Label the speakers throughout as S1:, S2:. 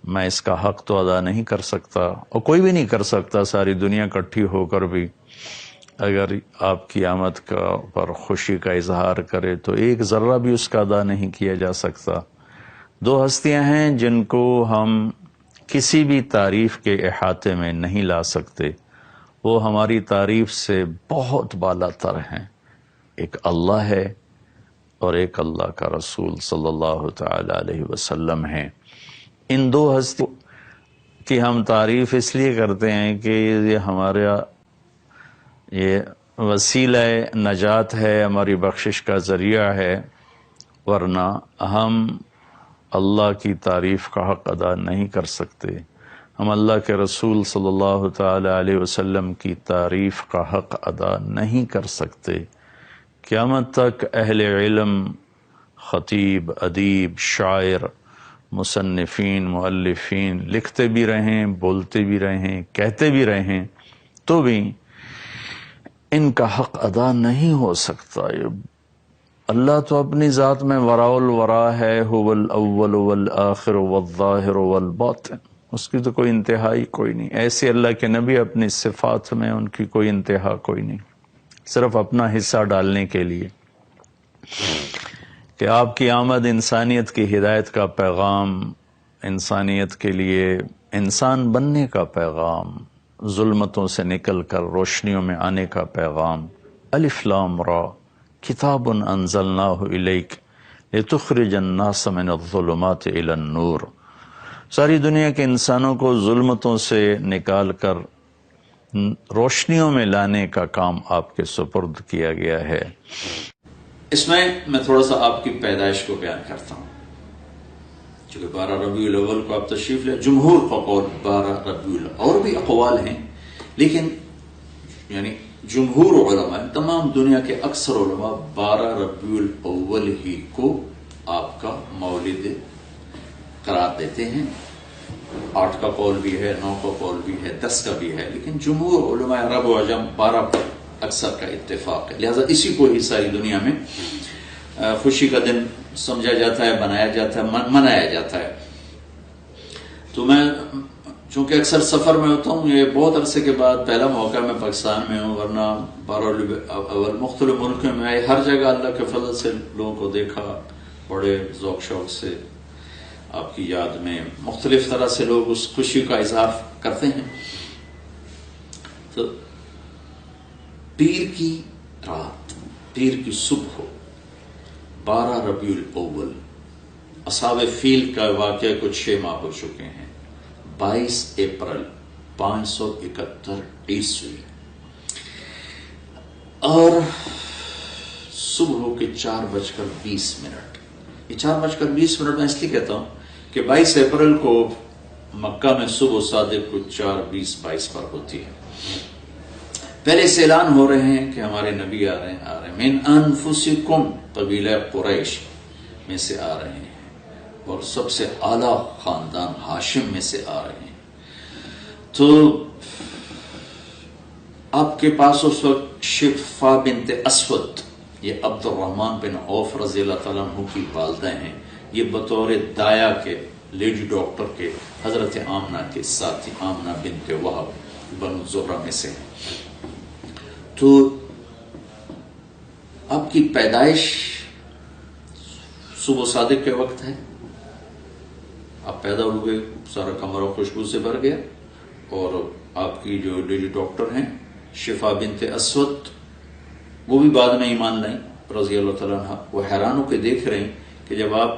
S1: میں اس کا حق تو ادا نہیں کر سکتا، اور کوئی بھی نہیں کر سکتا، ساری دنیا اکٹھی ہو کر بھی اگر آپ کی آمد کا پر خوشی کا اظہار کرے تو ایک ذرہ بھی اس کا ادا نہیں کیا جا سکتا۔ دو ہستیاں ہیں جن کو ہم کسی بھی تعریف کے احاطے میں نہیں لا سکتے، وہ ہماری تعریف سے بہت بالا تر ہیں، ایک اللہ ہے اور ایک اللہ کا رسول صلی اللہ تعالی علیہ وسلم ہیں۔ ان دو ہستیوں کی ہم تعریف اس لیے کرتے ہیں کہ یہ ہمارا یہ وسیلہ نجات ہے، ہماری بخشش کا ذریعہ ہے، ورنہ ہم اللہ کی تعریف کا حق ادا نہیں کر سکتے، ہم اللہ کے رسول صلی اللہ تعالی علیہ وسلم کی تعریف کا حق ادا نہیں کر سکتے۔ قیامت تک اہل علم، خطیب، ادیب، شاعر، مصنفین، مؤلفین لکھتے بھی رہیں، بولتے بھی رہیں، کہتے بھی رہیں، تو بھی ان کا حق ادا نہیں ہو سکتا۔ اللہ تو اپنی ذات میں وراء الورا ہے، هو الاول والآخر والظاہر والباطن، اس کی تو کوئی انتہائی کوئی نہیں۔ ایسے اللہ کے نبی اپنی صفات میں ان کی کوئی انتہا کوئی نہیں، صرف اپنا حصہ ڈالنے کے لیے کہ آپ کی آمد انسانیت کی ہدایت کا پیغام، انسانیت کے لیے انسان بننے کا پیغام، ظلمتوں سے نکل کر روشنیوں میں آنے کا پیغام۔ الف لام را کتاب انزلناہ الیک لتخرج الناس من الظلمات الی النور، ساری دنیا کے انسانوں کو ظلمتوں سے نکال کر روشنیوں میں لانے کا کام آپ کے سپرد کیا گیا ہے۔
S2: اس میں تھوڑا سا آپ کی پیدائش کو بیان کرتا ہوں، چونکہ 12 ربیع الاول کو آپ تشریف لے، جمہور کا قول 12 ربیع الاول، اور بھی اقوال ہیں، لیکن یعنی جمہور علماء، تمام دنیا کے اکثر علماء 12 ربیع الاول ہی کو آپ کا مولد قرار دیتے ہیں۔ 8 کا قول بھی ہے، 9 کا قول بھی ہے، 10 کا بھی ہے، لیکن جمہور علماء عرب و عجم 12 پر اکثر کا اتفاق ہے، لہذا اسی کو ہی ساری دنیا میں خوشی کا دن سمجھا جاتا ہے، بنایا جاتا ہے، منایا جاتا ہے۔ تو میں چونکہ اکثر سفر میں ہوتا ہوں، یہ بہت عرصے کے بعد پہلا موقع میں پاکستان میں ہوں، ورنہ 12 ربیع الاول مختلف ملکوں میں آئے، ہر جگہ اللہ کے فضل سے لوگوں کو دیکھا، بڑے ذوق شوق سے آپ کی یاد میں مختلف طرح سے لوگ اس خوشی کا اظہار کرتے ہیں۔ تو پیر کی رات، پیر کی صبح، 12 ربیع الاول، اصحاب فیل کا واقعہ کچھ 6 ماہ ہو چکے ہیں، 22 اپریل 571 عیسوی، اور صبح کے 4:20۔ یہ 4:20 میں اس لیے کہتا ہوں کہ 22 اپریل کو مکہ میں صبح صادق کو 4:20-22 پر ہوتی ہے۔ پہلے سے اعلان ہو رہے ہیں کہ ہمارے نبی آ رہے ہیں، من انفسکم، قبیلہ قریش میں سے آ رہے ہیں، اور سب سے اعلیٰ خاندان ہاشم میں سے آ رہے ہیں۔ تو آپ کے پاس اس وقت شفا بنت اسود، یہ عبد الرحمن بن عوف رضی اللہ تعالیٰ عنہ کی والدہ ہیں، یہ بطور دایا کے، لیڈی ڈاکٹر کے، حضرت آمنہ کے ساتھی، آمنہ بنت وہب بنو زہرہ میں سے۔ تو آپ کی پیدائش صبح صادق کے وقت ہے، آپ پیدا ہوئے، سارا کمرہ خوشبو سے بھر گیا، اور آپ کی جو لیڈی ڈاکٹر ہیں شفا بنت اسود، وہ بھی بعد میں ایمان لائیں رضی اللہ تعالیٰ عنہ۔ وہ حیران ہو کے دیکھ رہے ہیں کہ جب آپ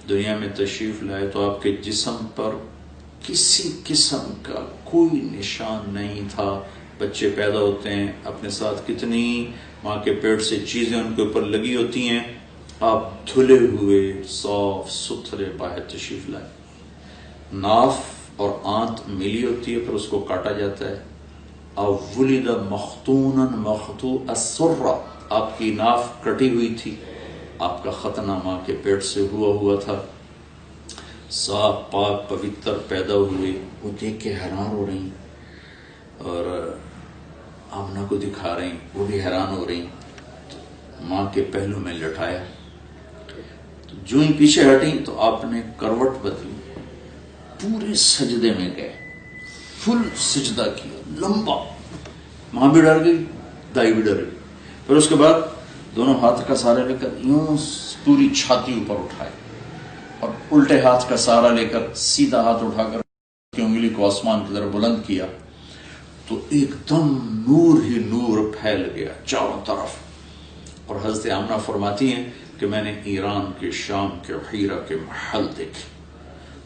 S2: دنیا میں تشریف لائے تو آپ کے جسم پر کسی قسم کا کوئی نشان نہیں تھا۔ بچے پیدا ہوتے ہیں، اپنے ساتھ کتنی ماں کے پیٹ سے چیزیں ان کے اوپر لگی ہوتی ہیں، آپ دھلے ہوئے صاف ستھرے باہر تشریف لائے۔ ناف اور آنت ملی ہوتی ہے، پھر اس کو کاٹا جاتا ہے۔ ولد مختونا مخطوع السرہ، آپ کی ناف کٹی ہوئی تھی، آپ کا ختنہ ماں کے پیٹ سے ہوا تھا، صاف پاک پوتر پیدا ہوئے۔ وہ دیکھ کے حیران ہو رہی اور آمنہ کو دکھا رہی، وہ بھی حیران ہو رہی۔ ماں کے پہلو میں لٹایا، تو جو ہی پیچھے ہٹی تو آپ نے کروٹ بدلی، پورے سجدے میں گئے، فل سجدہ کیا لمبا، ماں بھی ڈر گئی، دائی بھی ڈر گئی. پھر اس کے بعد دونوں ہاتھ کا سہارا لے کر یوں پوری چھاتی اوپر اٹھائے اور الٹے ہاتھ کا سہارا لے کر سیدھا ہاتھ اٹھا کر انگلی کو آسمان کی طرف بلند کیا تو ایک دم نور ہی نور پھیل گیا چاروں طرف. اور حضرت آمنہ فرماتی ہیں کہ میں نے ایران کے، شام کے، حیرہ کے محل دیکھے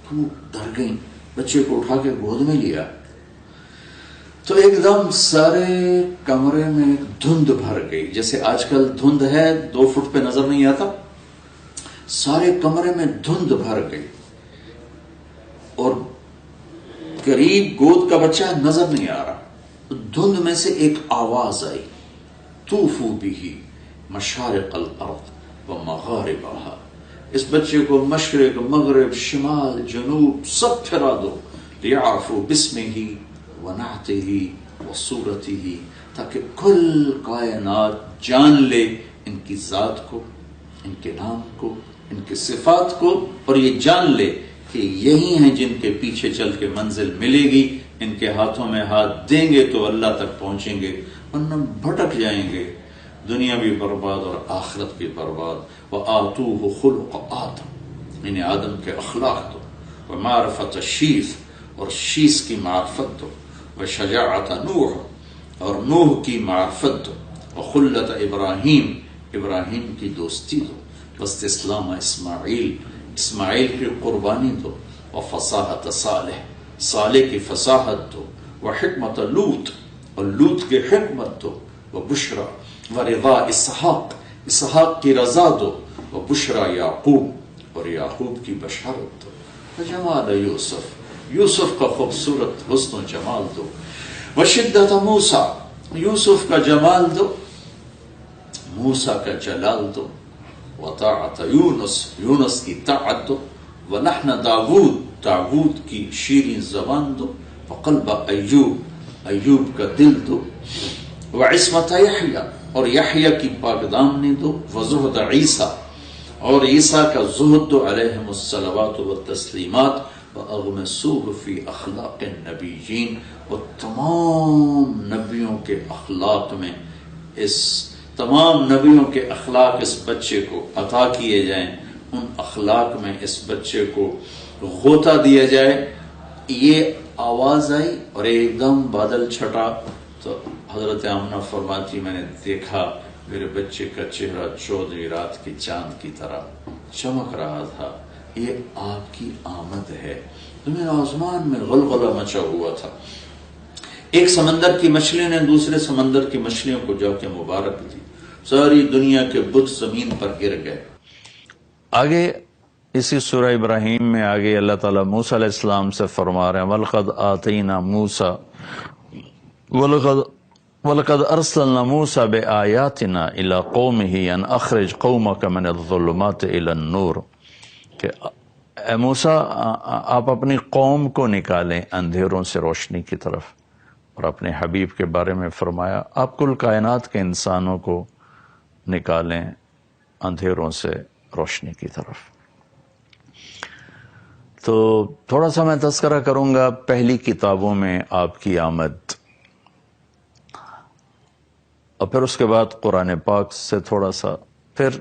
S2: تو وہ ڈر گئیں، بچے کو اٹھا کے گود میں لیا تو ایک دم سارے کمرے میں دھند بھر گئی. جیسے آج کل دھند ہے 2 فٹ پہ نظر نہیں آتا، سارے کمرے میں دھند بھر گئی اور قریب گود کا بچہ نظر نہیں آ رہا. دھند میں سے ایک آواز آئی، طوفوا بہ مشارق الارض و مغاربہا، اس بچے کو مشرق، مغرب، شمال، جنوب سب پھرا دو، لیعرفوا باسمہ ونعتہ وصورتہ، تاکہ کل کائنات جان لے ان کی ذات کو، ان کے نام کو، ان کی صفات کو، اور یہ جان لے کہ یہی ہیں جن کے پیچھے چل کے منزل ملے گی. ان کے ہاتھوں میں ہاتھ دیں گے تو اللہ تک پہنچیں گے، ورنہ بھٹک جائیں گے، دنیا بھی برباد اور آخرت بھی برباد. وآتوہ خلق آدم، انہیں آدم کے اخلاق دو، ومعرفت شیث، اور شیث کی معرفت دو، وشجاعت نوح، اور نوح کی معرفت دو، وخلت ابراہیم، ابراہیم کی دوستی دو، واستسلام اسماعیل، اسماعیل کی قربانی دو، وفصاحت صالح، صالح کی فصاحت دو، وحکمت لوط، اور لوط کی حکمت دو، وبشرا ورضا اسحاق، اسحاق کی رضا دو، وبشرا یعقوب، اور یعقوب کی بشارت دو، وجمال یوسف، یوسف کا خوبصورت حسن و جمال دو، وشدت موسیٰ، یوسف کا جمال دو، موسیٰ کا جلال دو، وطاعت یونس، یونس کی طاعت دو، ولحن داود، داود کی شیریں زبان دو، وقلب ایوب، ایوب کا دل دو، وعصمت یحییٰ، اور یحییٰ کی پاک دامنی دو، وزہد عیسیٰ، اور عیسیٰ کا زہد دو، علیہم الصلوات والتسلیمات، واغمسوہ فی اخلاق النبیین، اور تمام نبیوں کے اخلاق میں، اس تمام نبیوں کے اخلاق اس بچے کو عطا کیے جائیں، ان اخلاق میں اس بچے کو غوطہ دیا جائے. یہ آواز آئی اور ایک دم بادل چھٹا تو حضرت آمنہ فرماتی میں نے دیکھا میرے بچے کا چہرہ 14ویں رات کی چاند کی طرح چمک رہا تھا. یہ آپ کی آمد ہے. تو میرے آسمان میں غلغلہ مچا ہوا تھا. ایک سمندر کی مچھلی نے دوسرے سمندر کی مچھلیوں کو جا کے مبارک دی، ساری دنیا کے بت زمین پر گر گئے.
S1: آگے اسی سورہ ابراہیم میں آگے اللہ تعالیٰ موسیٰ علیہ السلام سے فرما رہے ہیں وَلَقَدْ آتَيْنَا مُوسَى وَلَقَدْ أَرْسَلْنَا مُوسَى بِآيَاتِنَا إِلَىٰ قَوْمِهِ أَنْ أَخْرِجْ قَوْمَكَ مِنَ الظُّلُمَاتِ إِلَى النُّورِ، کہ اے موسیٰ آپ اپنی قوم کو نکالیں اندھیروں سے روشنی کی طرف. اور اپنے حبیب کے بارے میں فرمایا آپ کل کائنات کے انسانوں کو نکالیں اندھیروں سے روشنی کی طرف. تو تھوڑا سا میں تذکرہ کروں گا پہلی کتابوں میں آپ کی آمد، اور پھر اس کے بعد قرآن پاک سے تھوڑا سا، پھر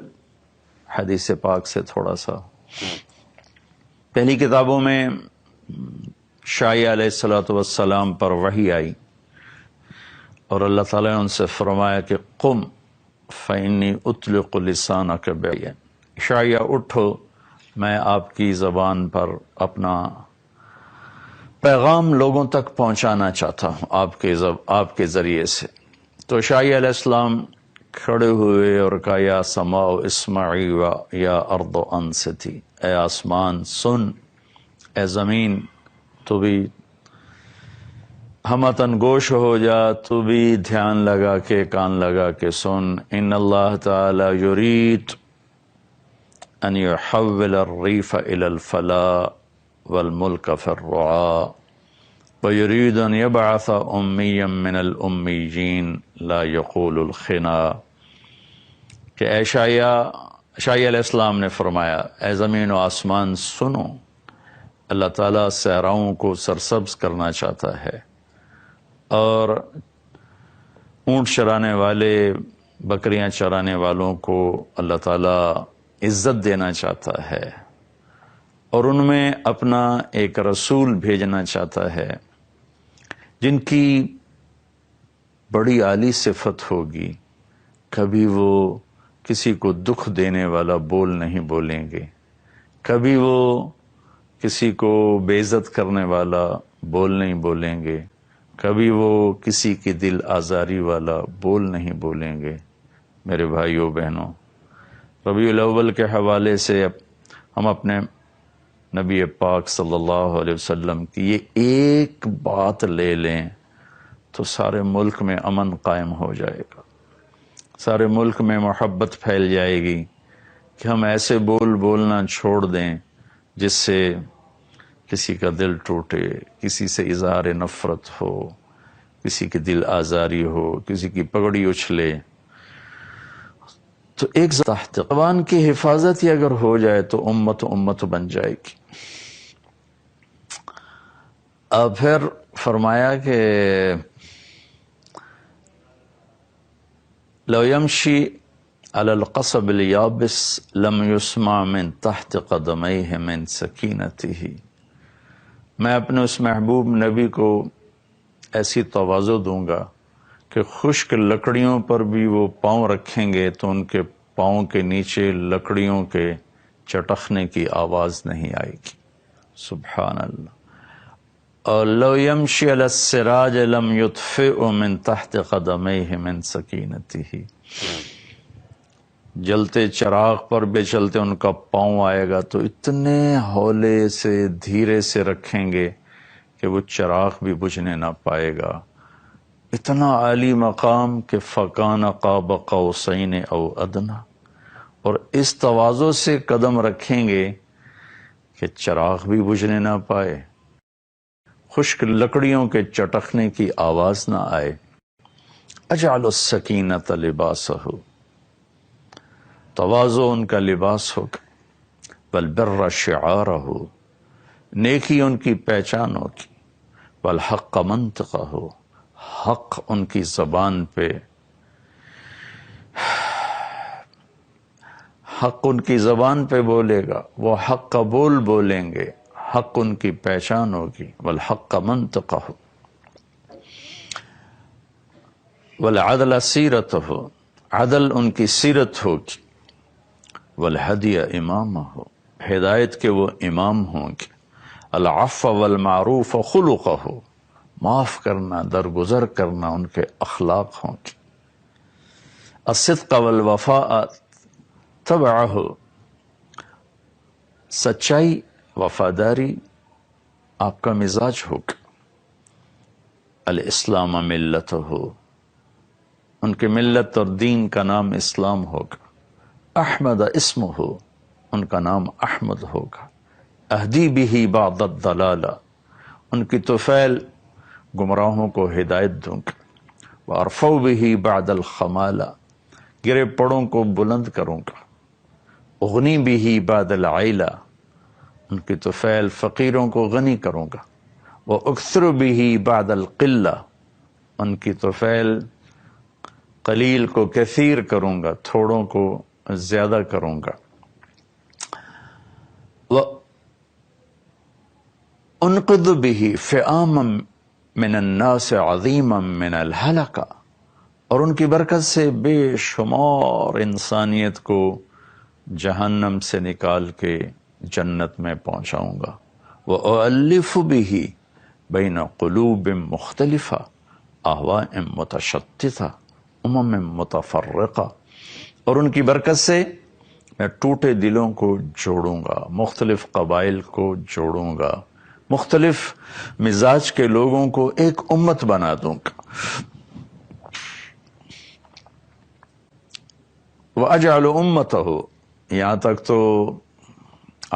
S1: حدیث پاک سے تھوڑا سا. پہلی کتابوں میں شایع علیہ السلام پر وحی آئی اور اللہ تعالیٰ نے ان سے فرمایا کہ قم فإنی اطلق لسانک بعین، شایع اٹھو میں آپ کی زبان پر اپنا پیغام لوگوں تک پہنچانا چاہتا ہوں آپ کے ذریعے سے. تو شایع علیہ السلام کھڑے ہوئے اور کہا یا سماء اسمعی و یا ارض انصتی، اے آسمان سن، اے زمین تو بھی ہمتن گوش ہو جا، تو بھی دھیان لگا کے کان لگا کے سن. ان اللہ تعالی یرید ان یحول الریف الى الفلاح والملک فی الرعاء ویرید ان یبعث امیا من الامیین لا یقول الخنا، کہ اے شایع علیہ السلام نے فرمایا اے زمین و آسمان سنو، اللہ تعالیٰ صحراؤں کو سرسبز کرنا چاہتا ہے، اور اونٹ چرانے والے، بکریاں چرانے والوں کو اللہ تعالیٰ عزت دینا چاہتا ہے، اور ان میں اپنا ایک رسول بھیجنا چاہتا ہے جن کی بڑی عالی صفت ہوگی، کبھی وہ کسی کو دکھ دینے والا بول نہیں بولیں گے، کبھی وہ کسی کو بے عزت کرنے والا بول نہیں بولیں گے، کبھی وہ کسی کی دل آزاری والا بول نہیں بولیں گے۔ میرے بھائیوں بہنوں، ربیع الاول کے حوالے سے ہم اپنے نبی پاک صلی اللہ علیہ وسلم کی یہ ایک بات لے لیں تو سارے ملک میں امن قائم ہو جائے گا، سارے ملک میں محبت پھیل جائے گی کہ ہم ایسے بولنا چھوڑ دیں جس سے کسی کا دل ٹوٹے، کسی سے اظہار نفرت ہو، کسی کی دل آزاری ہو، کسی کی پگڑی اچھلے۔ تو ایک تحت زبان کی حفاظت ہی اگر ہو جائے تو امت بن جائے گی۔ اب پھر فرمایا کہ لو یمشی علی القصب الیابس لم یسمع من تحت قدمیہ من سکینتہ۔ میں اپنے اس محبوب نبی کو ایسی تواضع دوں گا کہ خشک لکڑیوں پر بھی وہ پاؤں رکھیں گے تو ان کے پاؤں کے نیچے لکڑیوں کے چٹخنے کی آواز نہیں آئے گی۔ سبحان اللہ۔ اور لو یمشی علی السراج لم یطفئ من تحت قدمیہ من سکینتہ۔ جلتے چراغ پر بھی چلتے ان کا پاؤں آئے گا تو اتنے ہولے سے دھیرے سے رکھیں گے کہ وہ چراغ بھی بجھنے نہ پائے گا۔ اتنا عالی مقام کہ فکان قاب قوسین او ادنیٰ، اور اس تواضع سے قدم رکھیں گے کہ چراغ بھی بجھنے نہ پائے، خشک لکڑیوں کے چٹخنے کی آواز نہ آئے۔ اجعل السکینۃ لباسہ، تواضع ان کا لباس ہوگا، والبر شعارہ، نیکی ان کی پہچان ہوگی، والحق منطقہ، حق ان کی زبان پہ، حق ان کی زبان پہ بولے گا، وہ حق کا بولیں گے، حق ان کی پہچان ہوگی، والحق منطقہ، والعدل سیرتہ، عدل ان کی سیرت ہوگی، والہدی امامہ، ہدایت کے وہ امام ہوں گے، العفو والمعروف خلقہ، معاف کرنا، درگزر کرنا ان کے اخلاق ہوں گے، الصدق والوفاء تبعہ، سچائی وفاداری آپ کا مزاج ہوگا، الاسلام ملتہ، ان کے ملت اور دین کا نام اسلام ہوگا، احمد اسمہ، ان کا نام احمد ہوگا، اہدی بہ بعد الضلالہ، ان کی طفیل گمراہوں کو ہدایت دوں گا، وارفع بہ بعد الخمالہ، گرے پڑوں کو بلند کروں گا، اغنی بہ بعد العیلہ، ان کی طفیل فقیروں کو غنی کروں گا، واکثر بہ بعد القلہ، ان کی طفیل قلیل کو کثیر کروں گا، تھوڑوں کو زیادہ کروں گا، انقذ به فئاما من الناس عظیما من الہلکہ، اور ان کی برکت سے بے شمار انسانیت کو جہنم سے نکال کے جنت میں پہنچاؤں گا، وأؤلف به بین قلوب مختلفہ اہواء متشتتہ امم متفرقہ، اور ان کی برکت سے میں ٹوٹے دلوں کو جوڑوں گا، مختلف قبائل کو جوڑوں گا، مختلف مزاج کے لوگوں کو ایک امت بنا دوں گا، وَأَجْعَلُ أُمَّتَهُ، یہاں تک تو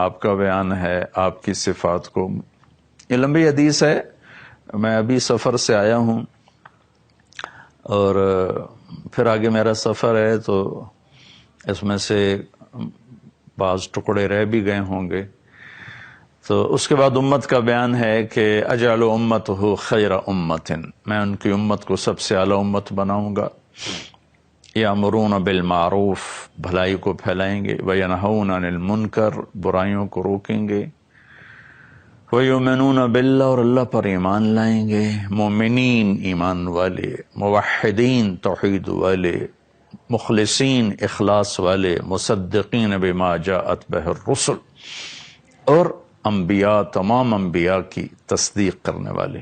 S1: آپ کا بیان ہے آپ کی صفات کو۔ یہ لمبی حدیث ہے، میں ابھی سفر سے آیا ہوں اور پھر آگے میرا سفر ہے، تو اس میں سے بعض ٹکڑے رہ بھی گئے ہوں گے، تو اس کے بعد امت کا بیان ہے کہ اجعل امتہ خیر امت، میں ان کی امت کو سب سے اعلیٰ امت بناؤں گا، یامرون بالمعروف، بھلائی کو پھیلائیں گے، وینہون عن المنکر، برائیوں کو روکیں گے، ویؤمنون باللہ، اور اللہ پر ایمان لائیں گے، مومنین ایمان والے، موحدین توحید والے، مخلصین اخلاص والے، مصدقین بما جاءت بہ الرسل، اور انبیاء تمام انبیاء کی تصدیق کرنے والے،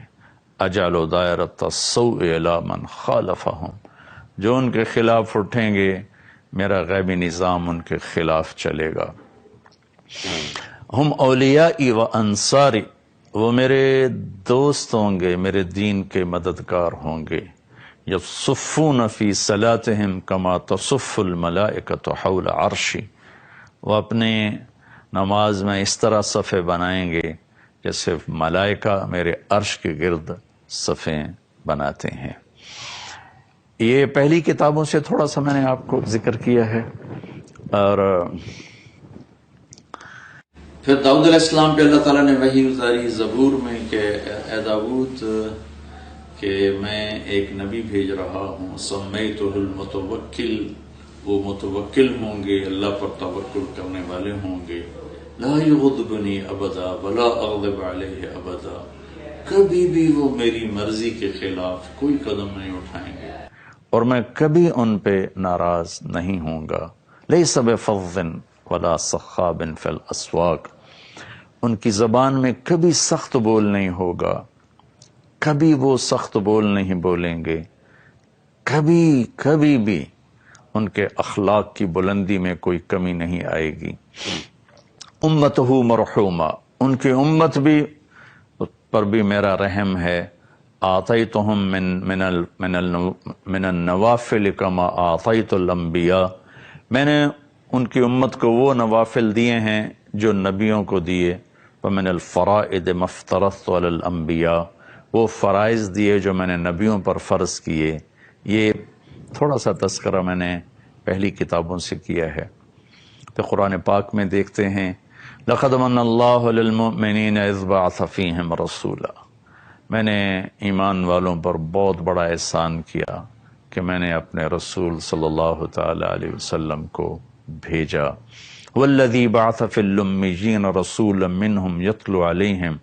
S1: اجعل دائرۃ السوء الی من خالفہم، جو ان کے خلاف اٹھیں گے میرا غیبی نظام ان کے خلاف چلے گا، ہم اولیائی و انصاری، وہ میرے دوست ہوں گے، میرے دین کے مددگار ہوں گے، یصفون فی صلاتہم کما تصف الملائکۃ حول عرشی، وہ اپنے نماز میں اس طرح صفیں بنائیں گے جیسے ملائکہ میرے عرش کے گرد صفیں بناتے ہیں۔ یہ پہلی کتابوں سے تھوڑا سا میں نے آپ کو ذکر کیا ہے، اور
S2: پھر داؤد علیہ السلام پہ اللہ تعالیٰ نے وحی اتاری زبور میں کہ اے داؤد کہ میں ایک نبی بھیج رہا ہوں، سمیتہ المتوکل، وہ متوکل ہوں گے، اللہ پر توکل کرنے والے ہوں گے، لا یغضبنی ابدا ولا اغضب علیہ ابدا، کبھی بھی وہ میری مرضی کے خلاف کوئی قدم نہیں اٹھائیں گے،
S1: اور میں کبھی ان پہ ناراض نہیں ہوں گا، لیس بفظ ولا صخاب فی الاسواق، ان کی زبان میں کبھی سخت بول نہیں ہوگا، کبھی وہ سخت بول نہیں بولیں گے، کبھی بھی ان کے اخلاق کی بلندی میں کوئی کمی نہیں آئے گی، امتہ مرحومہ، ان کی امت بھی پر بھی میرا رحم ہے، آتیتہم من النوافل کما آتیت الانبیاء، میں نے ان کی امت کو وہ نوافل دیے ہیں جو نبیوں کو دیے، ومن الفرائض ما افترضت علی الانبیاء، وہ فرائض دیے جو میں نے نبیوں پر فرض کیے۔ یہ تھوڑا سا تذکرہ میں نے پہلی کتابوں سے کیا ہے۔ پھر قرآن پاک میں دیکھتے ہیں لقد من اللہ علی المؤمنین اذ بعث فیہم رسولا، میں نے ایمان والوں پر بہت بڑا احسان کیا کہ میں نے اپنے رسول صلی اللہ تعالی علیہ وسلم کو بھیجا، والذی بعث فی الامیین رسولا منہم یتلو علیہم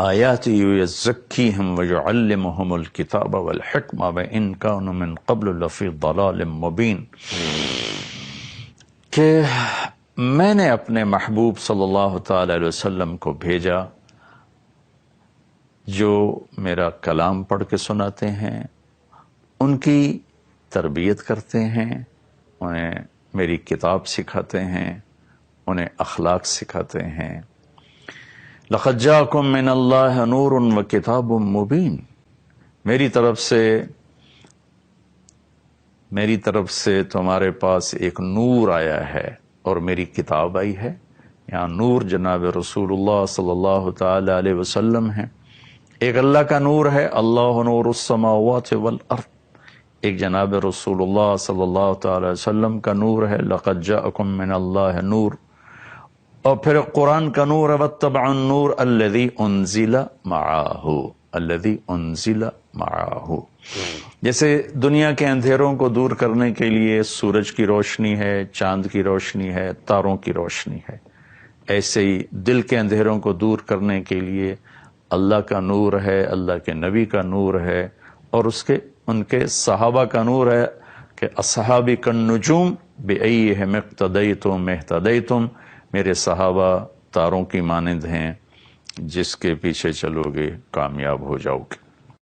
S1: آیات یزکیہم ویعلمہم الکتاب والحکمہ وان کانوا من قبل لفی ضلال مبین، کہ میں نے اپنے محبوب صلی اللہ تعالی علیہ وسلم کو بھیجا جو میرا کلام پڑھ کے سناتے ہیں، ان کی تربیت کرتے ہیں، انہیں میری کتاب سکھاتے ہیں، انہیں اخلاق سکھاتے ہیں۔ لقد جاءکم من اللہ نور و کتاب مبین، میری طرف سے تمہارے پاس ایک نور آیا ہے اور میری کتاب آئی ہے۔ یہاں نور جناب رسول اللہ صلی اللہ تعالی علیہ وسلم ہیں، ایک اللہ کا نور ہے، اللہ نور السماوات والارض، ایک جناب رسول اللہ صلی اللہ تعالی علیہ وسلم کا نور ہے، لقد جاءکم من اللہ نور، اور پھر قرآن کا نور ہے، واتبعوا النور الذی انزل معہ، جیسے دنیا کے اندھیروں کو دور کرنے کے لیے سورج کی روشنی ہے، چاند کی روشنی ہے، تاروں کی روشنی ہے، ایسے ہی دل کے اندھیروں کو دور کرنے کے لیے اللہ کا نور ہے، اللہ کے نبی کا نور ہے، اور ان کے صحابہ کا نور ہے کہ اصحابی کالنجوم بأیہم اقتدیتم اہتدیتم، میرے صحابہ تاروں کی مانند ہیں، جس کے پیچھے چلو گے کامیاب ہو جاؤ گے۔